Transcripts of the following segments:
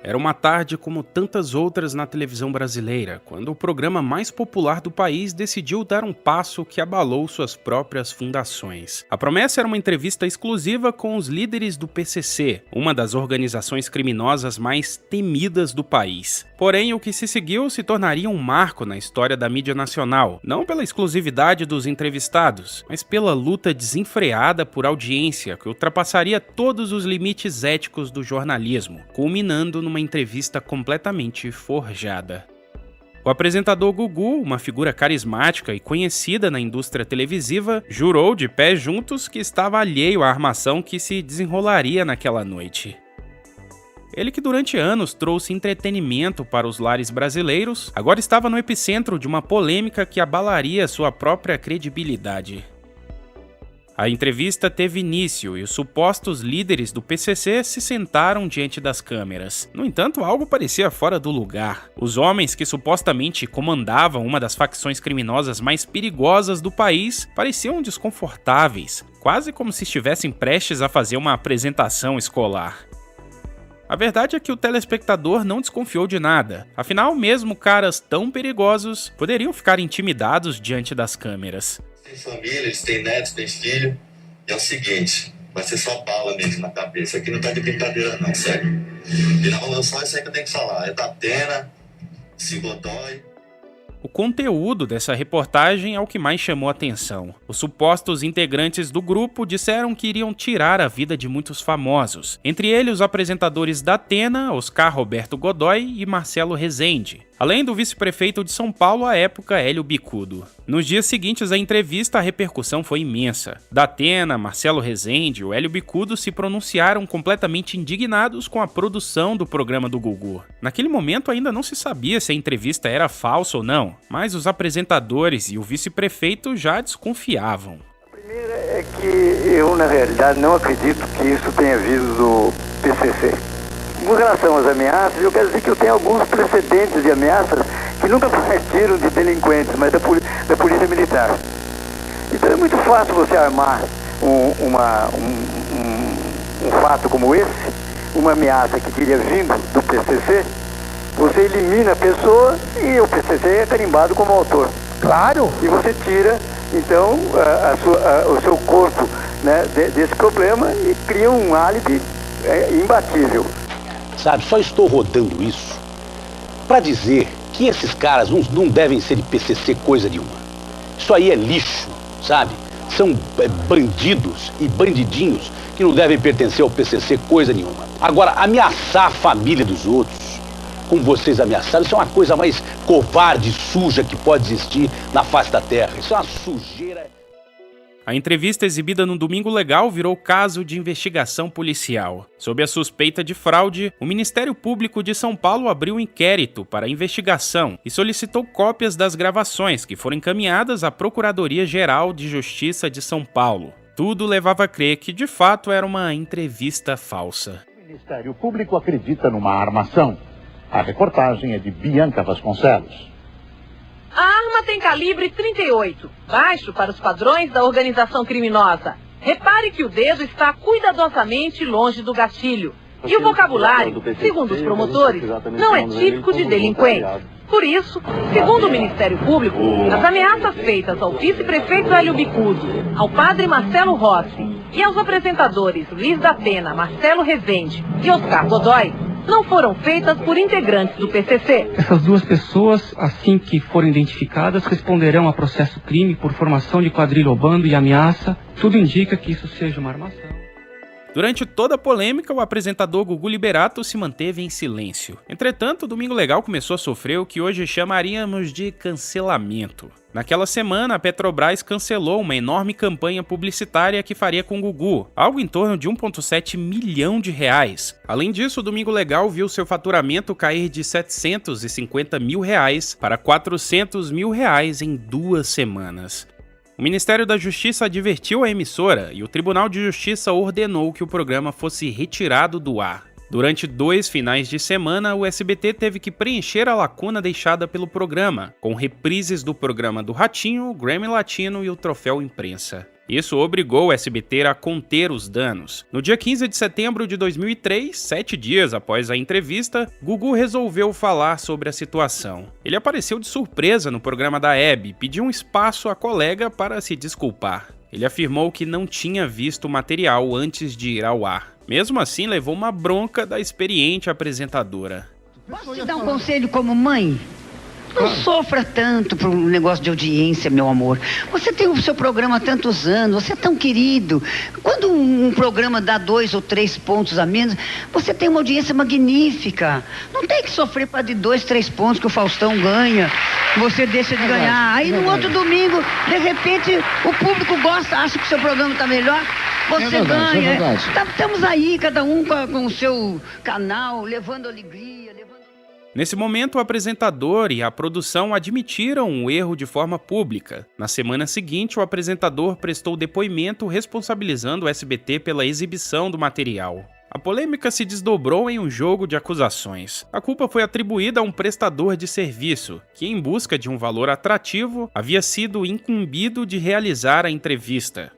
Era uma tarde como tantas outras na televisão brasileira, quando o programa mais popular do país decidiu dar um passo que abalou suas próprias fundações. A promessa era uma entrevista exclusiva com os líderes do PCC, uma das organizações criminosas mais temidas do país. Porém, o que se seguiu se tornaria um marco na história da mídia nacional, não pela exclusividade dos entrevistados, mas pela luta desenfreada por audiência que ultrapassaria todos os limites éticos do jornalismo, culminando numa entrevista completamente forjada. O apresentador Gugu, uma figura carismática e conhecida na indústria televisiva, jurou de pés juntos que estava alheio à armação que se desenrolaria naquela noite. Ele que durante anos trouxe entretenimento para os lares brasileiros, agora estava no epicentro de uma polêmica que abalaria sua própria credibilidade. A entrevista teve início e os supostos líderes do PCC se sentaram diante das câmeras. No entanto, algo parecia fora do lugar. Os homens que supostamente comandavam uma das facções criminosas mais perigosas do país pareciam desconfortáveis, quase como se estivessem prestes a fazer uma apresentação escolar. A verdade é que o telespectador não desconfiou de nada, afinal, mesmo caras tão perigosos poderiam ficar intimidados diante das câmeras. Tem família, eles têm netos, têm filho, e é o seguinte, vai ser só bala mesmo na cabeça, aqui não tá de brincadeira não, sério. E não, só isso aí que eu tenho que falar, é da Atena, Godoy. O conteúdo dessa reportagem é o que mais chamou atenção. Os supostos integrantes do grupo disseram que iriam tirar a vida de muitos famosos, entre eles os apresentadores da Atena, Oscar Roberto Godoy e Marcelo Rezende, além do vice-prefeito de São Paulo à época, Hélio Bicudo. Nos dias seguintes à entrevista, a repercussão foi imensa. Da Atena, Marcelo Rezende e o Hélio Bicudo se pronunciaram completamente indignados com a produção do programa do Gugu. Naquele momento ainda não se sabia se a entrevista era falsa ou não, mas os apresentadores e o vice-prefeito já desconfiavam. A primeira é que eu, na realidade, não acredito que isso tenha vindo do PCC. Com relação às ameaças, eu quero dizer que eu tenho alguns precedentes de ameaças que nunca partiram de delinquentes, mas da polícia militar. Então é muito fácil você armar um fato como esse, uma ameaça que teria vindo do PCC, você elimina a pessoa e o PCC é carimbado como autor. Claro! E você tira, então, o seu corpo, né, desse problema e cria um álibi imbatível. Sabe, só estou rodando isso para dizer que esses caras não devem ser de PCC coisa nenhuma. Isso aí é lixo, sabe? São bandidos e bandidinhos que não devem pertencer ao PCC coisa nenhuma. Agora, ameaçar a família dos outros, como vocês ameaçaram, isso é uma coisa mais covarde e suja que pode existir na face da terra. Isso é uma sujeira. A entrevista exibida no Domingo Legal virou caso de investigação policial. Sob a suspeita de fraude, o Ministério Público de São Paulo abriu um inquérito para a investigação e solicitou cópias das gravações que foram encaminhadas à Procuradoria-Geral de Justiça de São Paulo. Tudo levava a crer que, de fato, era uma entrevista falsa. O Ministério Público acredita numa armação. A reportagem é de Bianca Vasconcelos. A arma tem calibre 38, baixo para os padrões da organização criminosa. Repare que o dedo está cuidadosamente longe do gatilho. E o vocabulário, segundo os promotores, não é típico de delinquente. Por isso, segundo o Ministério Público, as ameaças feitas ao vice-prefeito Hélio Bicudo, ao padre Marcelo Rossi e aos apresentadores Luiz da Atena, Marcelo Rezende e Oscar Godoy não foram feitas por integrantes do PCC. Essas duas pessoas, assim que forem identificadas, responderão a processo crime por formação de quadrilha ou bando e ameaça. Tudo indica que isso seja uma armação. Durante toda a polêmica, o apresentador Gugu Liberato se manteve em silêncio. Entretanto, o Domingo Legal começou a sofrer o que hoje chamaríamos de cancelamento. Naquela semana, a Petrobras cancelou uma enorme campanha publicitária que faria com Gugu, algo em torno de 1,7 milhão de reais. Além disso, o Domingo Legal viu seu faturamento cair de 750 mil reais para 400 mil reais em 2 semanas. O Ministério da Justiça advertiu a emissora e o Tribunal de Justiça ordenou que o programa fosse retirado do ar. Durante 2 finais de semana, o SBT teve que preencher a lacuna deixada pelo programa, com reprises do programa do Ratinho, o Grammy Latino e o Troféu Imprensa. Isso obrigou o SBT a conter os danos. No dia 15 de setembro de 2003, 7 dias após a entrevista, Gugu resolveu falar sobre a situação. Ele apareceu de surpresa no programa da Hebe e pediu um espaço à colega para se desculpar. Ele afirmou que não tinha visto o material antes de ir ao ar. Mesmo assim, levou uma bronca da experiente apresentadora. Posso te dar um conselho como mãe? Não sofra tanto por um negócio de audiência, meu amor. Você tem o seu programa há tantos anos, você é tão querido. Quando um programa dá 2 ou 3 pontos a menos, você tem uma audiência magnífica. Não tem que sofrer para de 2, 3 pontos que o Faustão ganha, você deixa de ganhar. Aí no outro domingo, de repente, o público gosta, acha que o seu programa está melhor, você ganha. Estamos aí, cada um com o seu canal, levando alegria, Nesse momento, o apresentador e a produção admitiram o erro de forma pública. Na semana seguinte, o apresentador prestou depoimento responsabilizando o SBT pela exibição do material. A polêmica se desdobrou em um jogo de acusações. A culpa foi atribuída a um prestador de serviço, que, em busca de um valor atrativo, havia sido incumbido de realizar a entrevista.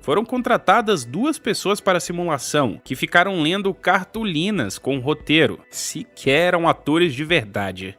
Foram contratadas 2 pessoas para a simulação, que ficaram lendo cartolinas com o roteiro, sequer eram atores de verdade.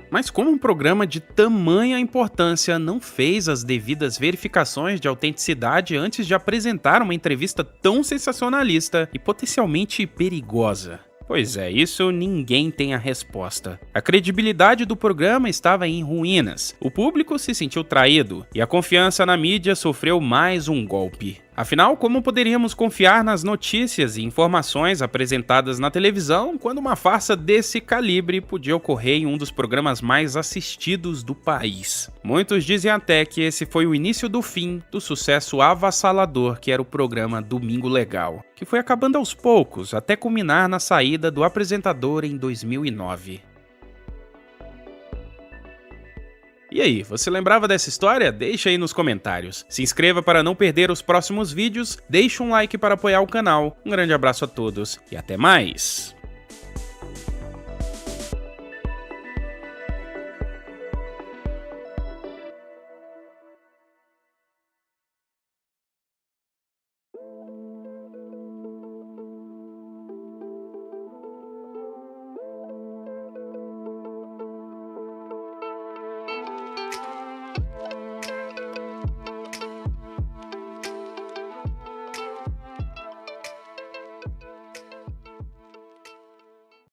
Mas como um programa de tamanha importância não fez as devidas verificações de autenticidade antes de apresentar uma entrevista tão sensacionalista e potencialmente perigosa? Pois é, isso ninguém tem a resposta. A credibilidade do programa estava em ruínas, o público se sentiu traído e a confiança na mídia sofreu mais um golpe. Afinal, como poderíamos confiar nas notícias e informações apresentadas na televisão quando uma farsa desse calibre podia ocorrer em um dos programas mais assistidos do país? Muitos dizem até que esse foi o início do fim do sucesso avassalador que era o programa Domingo Legal, que foi acabando aos poucos até culminar na saída do apresentador em 2009. E aí, você lembrava dessa história? Deixa aí nos comentários. Se inscreva para não perder os próximos vídeos, deixe um like para apoiar o canal. Um grande abraço a todos e até mais!